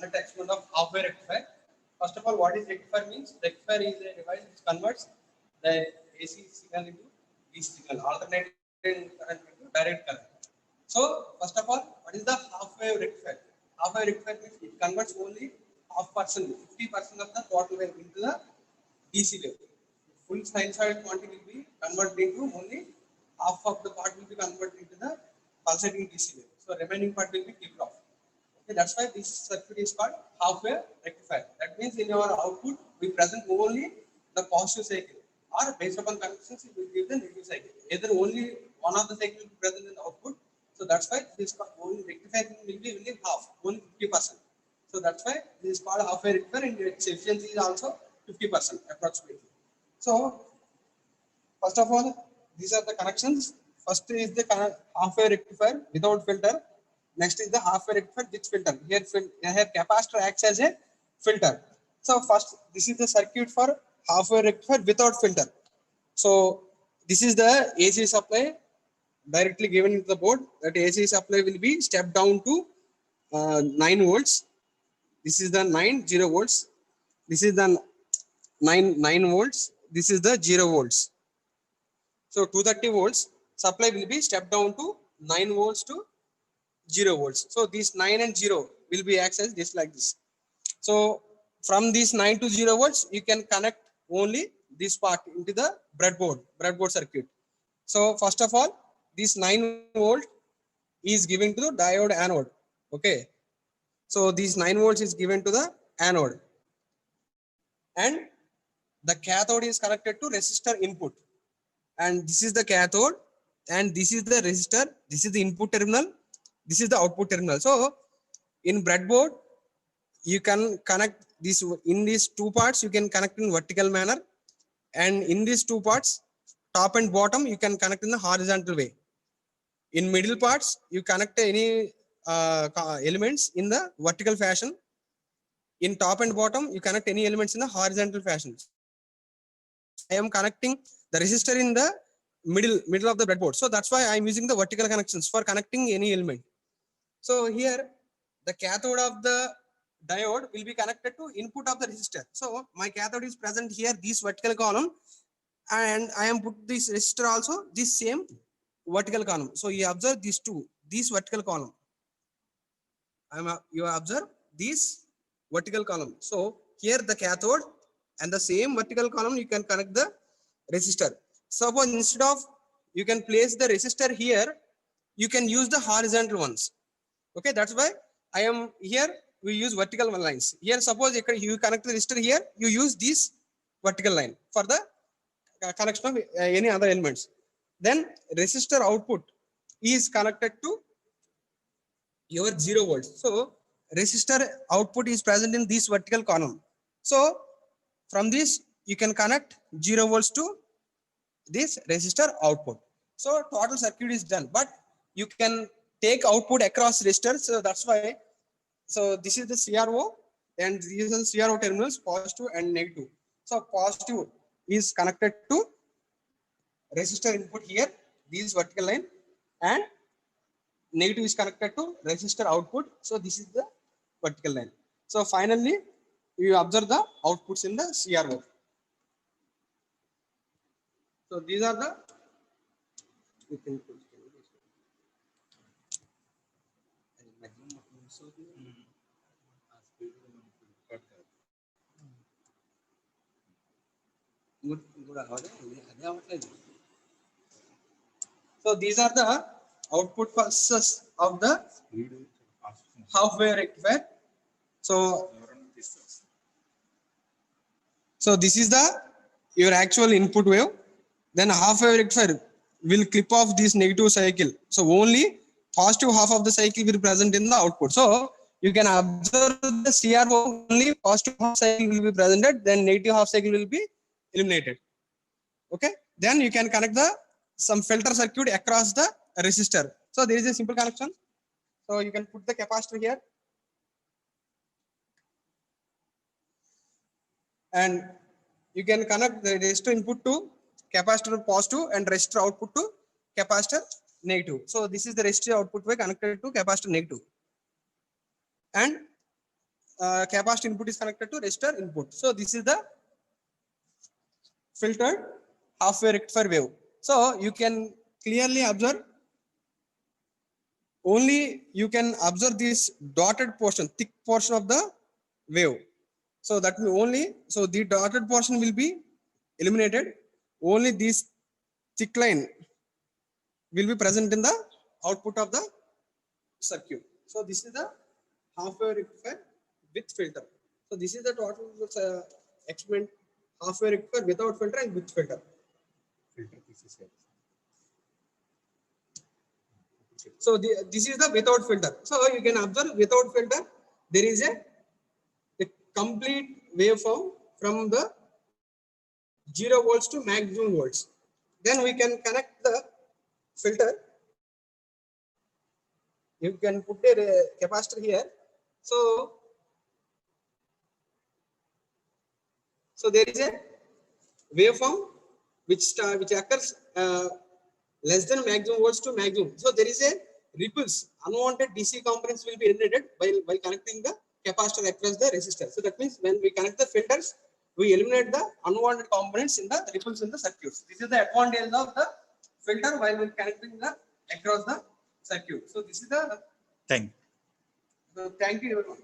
conduct experiment of half-wave rectifier. First of all, what is rectifier means? Rectifier is a device which converts the AC signal into DC signal, alternating current into direct current. So first of all, what is the half-wave rectifier? Half-wave rectifier means it converts only half percent, 50% of the total wave into the DC wave. Full sinusoidal quantity will be converted into only half of the part will be converted into the pulsating DC wave. So remaining part will be clipped off. Okay, that's why this circuit is called half-wave rectifier. That means in your output we present only the positive cycle, or based upon conditions it will give the negative cycle. Either only one of the cycle will be present in the output. So that's why this only rectifier will be only half, only 50%. So that's why this is called half-wave rectifier, and its efficiency is also 50% approximately. So first of all, these are the connections. First is the half-wave rectifier without filter. Next is the half-wave rectifier with filter. Here capacitor acts as a filter. So first, this is the circuit for half-wave rectifier without filter. So this is the AC supply directly given into the board. That AC supply will be stepped down to 9 volts. This is the 0 volts. This is the 9 volts. This is the 0 volts. So 230 volts supply will be stepped down to 9 volts to 0 volts. So these 9 and 0 will be accessed just like this. So from these 9 to 0 volts, you can connect only this part into the breadboard circuit. So first of all, this 9 volt is given to the diode anode. Okay. So these 9 volts is given to the anode, and the cathode is connected to resistor input. And this is the cathode, and this is the resistor. This is the input terminal. This is the output terminal. So in breadboard, you can connect this in these two parts. You can connect in vertical manner, and in these two parts, top and bottom, you can connect in the horizontal way. In middle parts, you connect any elements in the vertical fashion. In top and bottom, you connect any elements in the horizontal fashion. I am connecting the resistor in the middle of the breadboard. So that's why I am using the vertical connections for connecting any element. So here, the cathode of the diode will be connected to input of the resistor. So my cathode is present here, this vertical column, and I am put this resistor also this same vertical column. So you observe these two, this vertical column. You observe this vertical column. So here the cathode, and the same vertical column you can connect the resistor. Suppose instead of you can place the resistor here, you can use the horizontal ones. Okay, that's why I am here. We use vertical lines. Here, suppose you connect the resistor here, you use this vertical line for the connection of any other elements. Then resistor output is connected to your 0 volts. So resistor output is present in this vertical column. So from this you can connect 0 volts to this resistor output. So total circuit is done, but you can take output across resistors. So that's why. So this is the CRO, and these are the CRO terminals, positive and negative. So positive is connected to resistor input here, this vertical line, and negative is connected to resistor output. So this is the vertical line. So finally, you observe the outputs in the CRO. So these are the so these are the output pulses of the half-wave rectifier. So this is the your actual input wave. Then half-wave rectifier will clip off this negative cycle. So only positive half of the cycle will be present in the output. So you can observe the CRO, only positive half cycle will be presented, then negative half cycle will be eliminated. Okay. Then you can connect some filter circuit across the resistor. So there is a simple connection. So you can put the capacitor here, and you can connect the resistor input to capacitor positive and resistor output to capacitor negative. So this is the resistor output way connected to capacitor negative. And capacitor input is connected to resistor input. So this is the filtered half wave rectifier wave. So you can clearly observe, only you can observe this dotted portion, thick portion of the wave. So that will only, so the dotted portion will be eliminated. Only this thick line will be present in the output of the circuit. So this is the half wave rectifier with filter. So this is the total experiment, half wave rectifier without filter and with filter. So this is the without filter. So you can observe without filter, there is a complete waveform from the 0 volts to maximum volts. Then we can connect the filter. You can put a capacitor here. So there is a waveform which occurs less than maximum volts to maximum. So there is a ripples, unwanted DC components will be eliminated by connecting the capacitor across the resistor. So that means when we connect the filters, we eliminate the unwanted components in the ripples in the circuits. This is the advantage of the filter while we connecting the across the circuit. So this is the Thank you. thank you everyone.